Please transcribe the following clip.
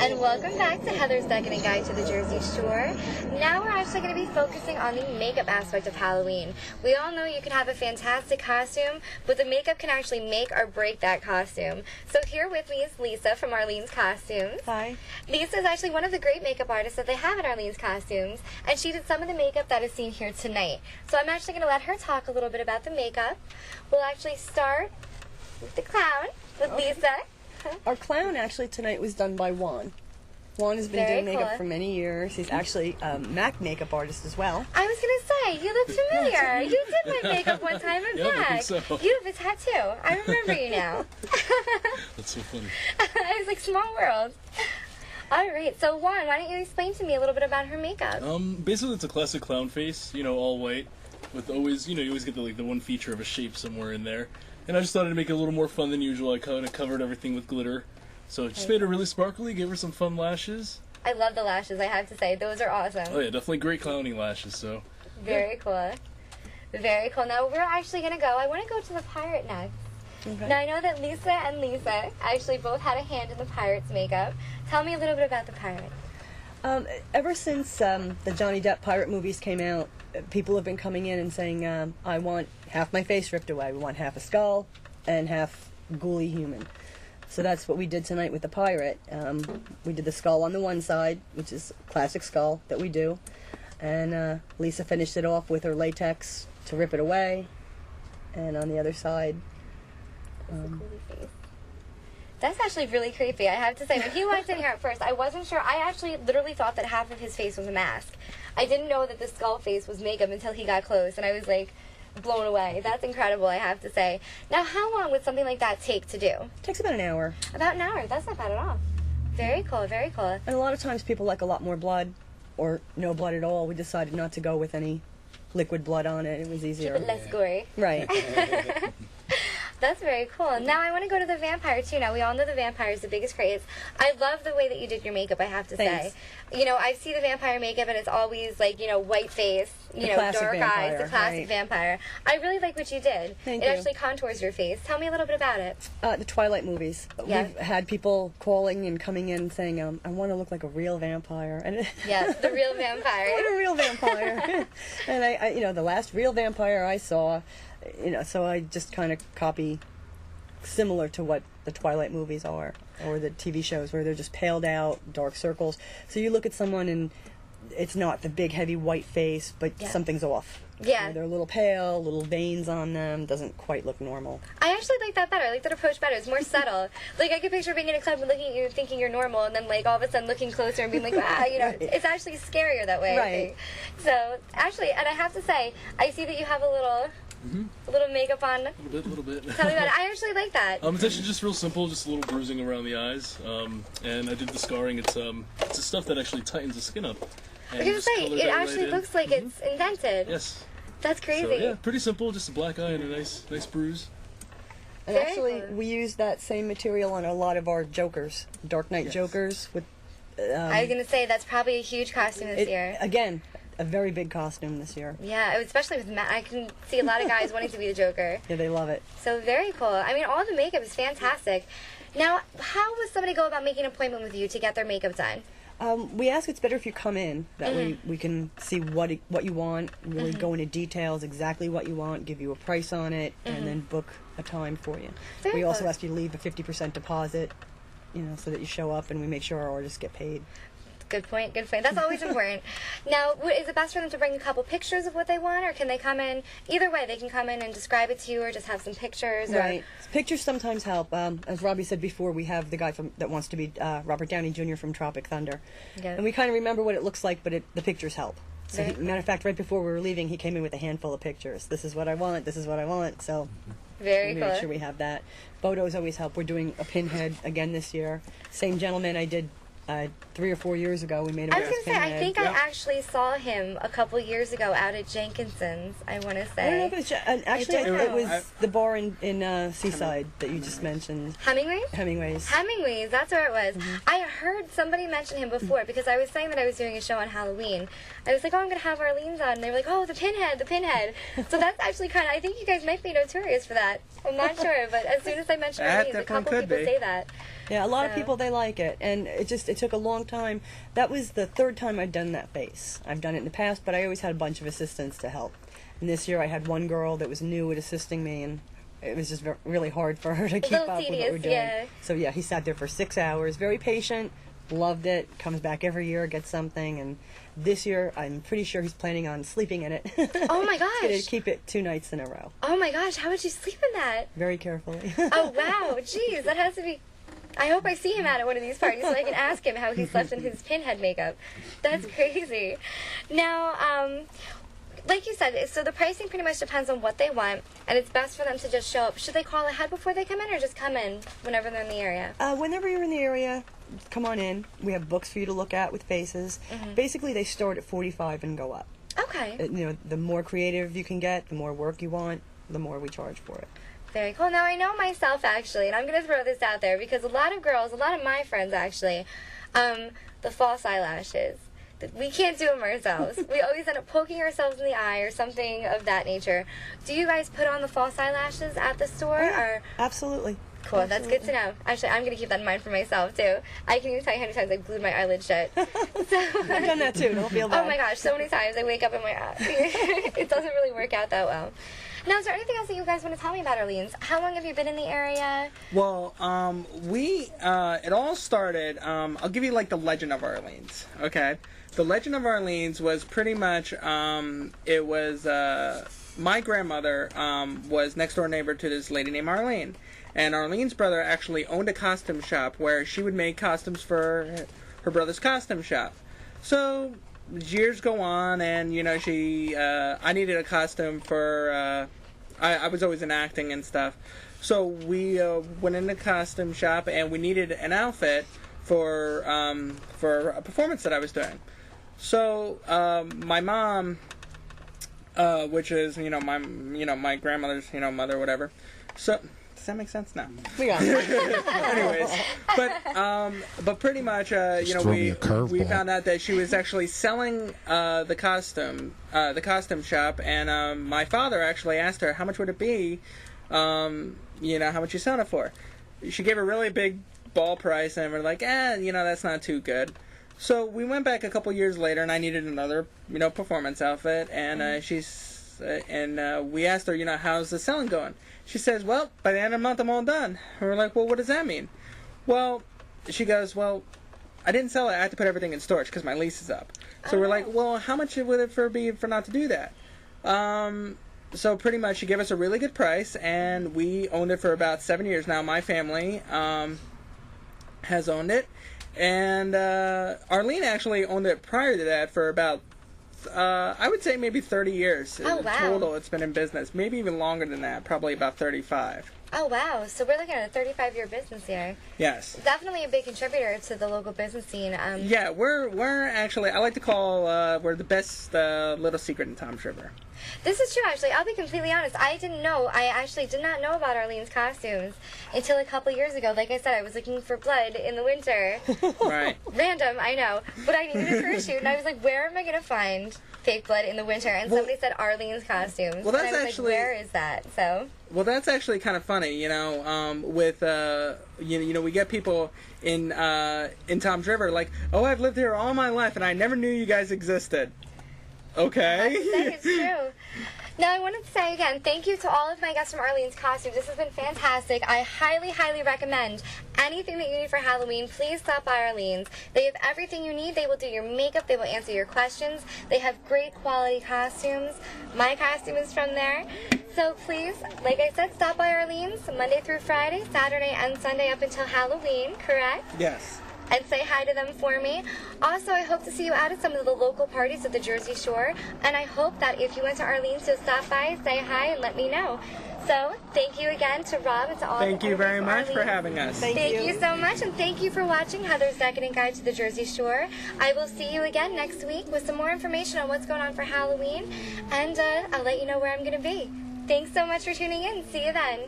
and welcome back to Heather's Decadent Guide to the Jersey Shore. Now we're actually going to be focusing on the makeup aspect of Halloween. We all know you can have a fantastic costume, but the makeup can actually make or break that costume. So here with me is Lisa from Arlene'S Costumes. Hi. Lisa is actually one of the great makeup artists that they have at Arlene'S Costumes, and she did some of the makeup that is seen here tonight. So I'm actually going to let her talk a little bit about the makeup. We'll actually start with the clown, with Lisa. Our clown actually tonight was done by Juan. Juan has been doing makeup for many years. He's actually a MAC makeup artist as well. I was going to say, you look familiar. You did my makeup one time in MAC. So. You have a tattoo. I remember you now. That's so funny. I was like, small world. All right, so Juan, why don't you explain to me a little bit about her makeup? Basically it's a classic clown face, all white, with always, you always get the one feature of a shape somewhere in there. And I just thought to make it a little more fun than usual. I kind of covered everything with glitter. So just made it really sparkly, gave her some fun lashes. I love the lashes, I have to say. Those are awesome. Oh yeah, definitely great clowning lashes, so. Very cool. Very cool. Now we're actually going to go. I want to go to the pirate next. Okay. Now I know that Lisa and Lisa actually both had a hand in the pirate's makeup. Tell me a little bit about the pirate. Ever since the Johnny Depp pirate movies came out, people have been coming in and saying, I want half my face ripped away. We want half a skull and half ghouly human. So that's what we did tonight with the pirate. We did the skull on the one side, which is classic skull that we do. And Lisa finished it off with her latex to rip it away. And on the other side... face. That's actually really creepy, I have to say. When he walked in here at first, I wasn't sure. I actually literally thought that half of his face was a mask. I didn't know that the skull face was makeup until he got close, and I was like blown away. That's incredible, I have to say. Now, how long would something like that take to do? It takes about an hour. About an hour. That's not bad at all. Very cool, very cool. And a lot of times people like a lot more blood or no blood at all. We decided not to go with any liquid blood on it. It was easier. Keep it less gory. Right. That's very cool. Now I want to go to the vampire too. Now we all know the vampire is the biggest craze. I love the way that you did your makeup, I have to Thanks. say. I see the vampire makeup and it's always like, white face, dark vampire, eyes, the classic right. vampire. I really like what you did. Thank it you. actually contours your face. Tell me a little bit about it. The Twilight movies. Yeah. We've had people calling and coming in saying, I want to look like a real vampire. And Yes, the real vampire. I want a real vampire. And I the last real vampire I saw, so I just kind of copy similar to what the Twilight movies are, or the TV shows where they're just paled out, dark circles. So you look at someone and it's not the big heavy white face, but something's off. Yeah. They're a little pale, little veins on them, doesn't quite look normal. I actually like that better. I like that approach better. It's more subtle. Like, I could picture being in a club and looking at you thinking you're normal, and then, all of a sudden looking closer and being like, wow, Right. It's actually scarier that way, I Right. think. So, actually, and I have to say, I see that you have a little makeup on. A little bit. Tell me about it. I actually like that. It's actually just real simple, just a little bruising around the eyes. And I did the scarring. It's the stuff that actually tightens the skin up. I was going to say, it actually looks like it's indented. Yes. That's crazy. So, yeah, pretty simple, just a black eye and a nice bruise. And Very actually, cool. we use that same material on a lot of our Jokers, Dark Knight Jokers. With I was going to say, that's probably a huge costume this year. Again, a very big costume this year. Yeah, especially with I can see a lot of guys wanting to be the Joker. Yeah, they love it. So very cool. I mean, all the makeup is fantastic. Now, how would somebody go about making an appointment with you to get their makeup done? We ask it's better if you come in. That way we can see what you want, really go into details, exactly what you want, give you a price on it, and then book a time for you. Very we also close. ask you to leave a 50% deposit, so that you show up and we make sure our artists get paid. Good point, good point. That's always important. Now, is it best for them to bring a couple pictures of what they want, or can they come in, either way, they can come in and describe it to you, or just have some pictures? Or... Right. Pictures sometimes help. As Robbie said before, we have the guy that wants to be Robert Downey Jr. from Tropic Thunder. Yeah. And we kind of remember what it looks like, but the pictures help. So, Very cool. matter of fact, right before we were leaving, he came in with a handful of pictures. This is what I want, this is what I want. So Very we cool. make sure we have that. Photos always help. We're doing a Pinhead again this year. Same gentleman I did 3 or 4 years ago. We made him I was going to say, I Pinhead. think I actually saw him a couple years ago out at Jenkinson's, I want to I don't know say. if it's actually, I don't think it know. was the bar in Seaside that you just mentioned. Hemingway's? Hemingway's. Hemingway's, that's where it was. I heard somebody mention him before because I was saying that I was doing a show on Halloween. I was like, oh, I'm going to have Arlene's on. And they were like, oh, the Pinhead. So that's actually kind of, I think you guys might be notorious for that. I'm not sure, but as soon as I mentioned That Arlene's, a definitely couple could people be. say that. Yeah, a lot of So- people, they like it, and it took a long time. That was the third time I'd done that face. I've done it in the past, but I always had a bunch of assistants to help. And this year I had one girl that was new at assisting me, and it was just really hard for her to keep little up with what tedious, we're doing. yeah. So yeah, he sat there for 6 hours, very patient, loved it, comes back every year, gets something, and this year I'm pretty sure he's planning on sleeping in it. Oh my He's gonna gosh. keep it 2 nights in a row, Oh my gosh, how would you sleep in that? very carefully. Oh wow, jeez, that has to be. I hope I see him at one of these parties so I can ask him how he slept in his Pinhead makeup. That's crazy. Now, like you said, so the pricing pretty much depends on what they want, and it's best for them to just show up. Should they call ahead before they come in, or just come in whenever they're in the area? Whenever you're in the area, come on in. We have books for you to look at with faces. Basically, they start at $45 and go up. Okay. You know, the more creative you can get, the more work you want, the more we charge for it. Very cool. Now, I know myself, actually, and I'm going to throw this out there, because a lot of girls, a lot of my friends, actually, the false eyelashes, we can't do them ourselves. We always end up poking ourselves in the eye or something of that nature. Do you guys put on the false eyelashes at the store? Or Absolutely. Cool, Absolutely. that's good to know. Actually, I'm going to keep that in mind for myself, too. I can even tell you how many times I've glued my eyelid shut. So, I've done that too. Don't feel bad. oh my gosh, so many times I wake up and my eye. It doesn't really work out that well. Now, is there anything else that you guys want to tell me about Arlene's? How long have you been in the area? Well, it all started, I'll give you like the legend of Arlene'S, okay? The legend of Arlene'S was pretty much, it was, my grandmother was next door neighbor to this lady named Arlene. And Arlene's brother actually owned a costume shop where she would make costumes for her brother's costume shop. So years go on, and you know, I needed a costume for, I was always in acting and stuff. So we went in the costume shop, and we needed an outfit for a performance that I was doing. So my mom, which is my grandmother's mother, whatever. So does that make sense? No. We got it. Anyways, but pretty much, we found out that she was actually selling the costume shop, and my father actually asked her how much would it be, how much you selling it for. She gave a really big ball price, and we're like, that's not too good. So we went back a couple years later, and I needed another, performance outfit, and we asked her, how's the selling going? She says, well, by the end of the month, I'm all done. And we're like, well, what does that mean? Well, she goes, well, I didn't sell it. I had to put everything in storage because my lease is up. So we're like, well, how much would it be for not to do that? So pretty much she gave us a really good price, and we owned it for about 7 years now. My family has owned it. And Arlene actually owned it prior to that for about, I would say maybe 30 years. Oh, wow. Total it's been in business. Maybe even longer than that, probably about 35. Oh, wow. So we're looking at a 35-year business here. Yes. Definitely a big contributor to the local business scene. Yeah, we're actually, I like to call, we're the best little secret in Tom's River. This is true, actually. I'll be completely honest. I actually did not know about Arlene's costumes until a couple years ago. Like I said, I was looking for blood in the winter. Right. Random, I know. But I needed it for a shoot, and I was like, where am I going to find fake blood in the winter? And somebody said Arlene's costumes. Well, that's and I was actually... like, where is that? So... Well, that's actually kind of funny, with, we get people in Tom's River like, oh, I've lived here all my life, and I never knew you guys existed. Okay. It's true. Now, I wanted to say again, thank you to all of my guests from Arlene's Costumes. This has been fantastic. I highly, highly recommend anything that you need for Halloween. Please stop by Arlene's. They have everything you need. They will do your makeup. They will answer your questions. They have great quality costumes. My costume is from there. So please, like I said, stop by Arlene's Monday through Friday, Saturday and Sunday up until Halloween, correct? Yes. And say hi to them for me. Also, I hope to see you out at some of the local parties at the Jersey Shore. And I hope that if you went to Arlene's, you'll stop by, say hi, and let me know. So, thank you again to Rob and to all Thank the you very owners of much for Arlene's. having us. Thank you so much, and thank you for watching Heather's Decadent Guide to the Jersey Shore. I will see you again next week with some more information on what's going on for Halloween, and I'll let you know where I'm going to be. Thanks so much for tuning in. See you then.